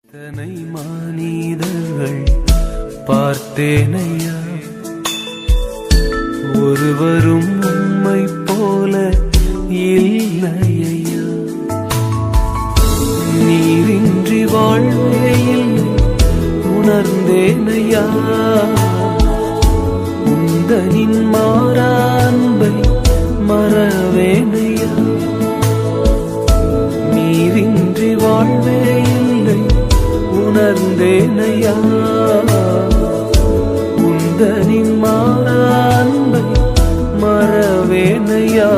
தனை மானிடர்கள் பார்த்தேனையா, ஒருவரும் உம்மை போல இல்லையா. நீரின்றி வாழ்வே இல்லை உணர்ந்தேனையா, உந்தனின் மாறா அன்பை மறவேனையா. நீரின்றி வாழ்வே இல்லை உணர்ந்தேனையா, உந்தனின் மாறா அன்பை மறவேனையா.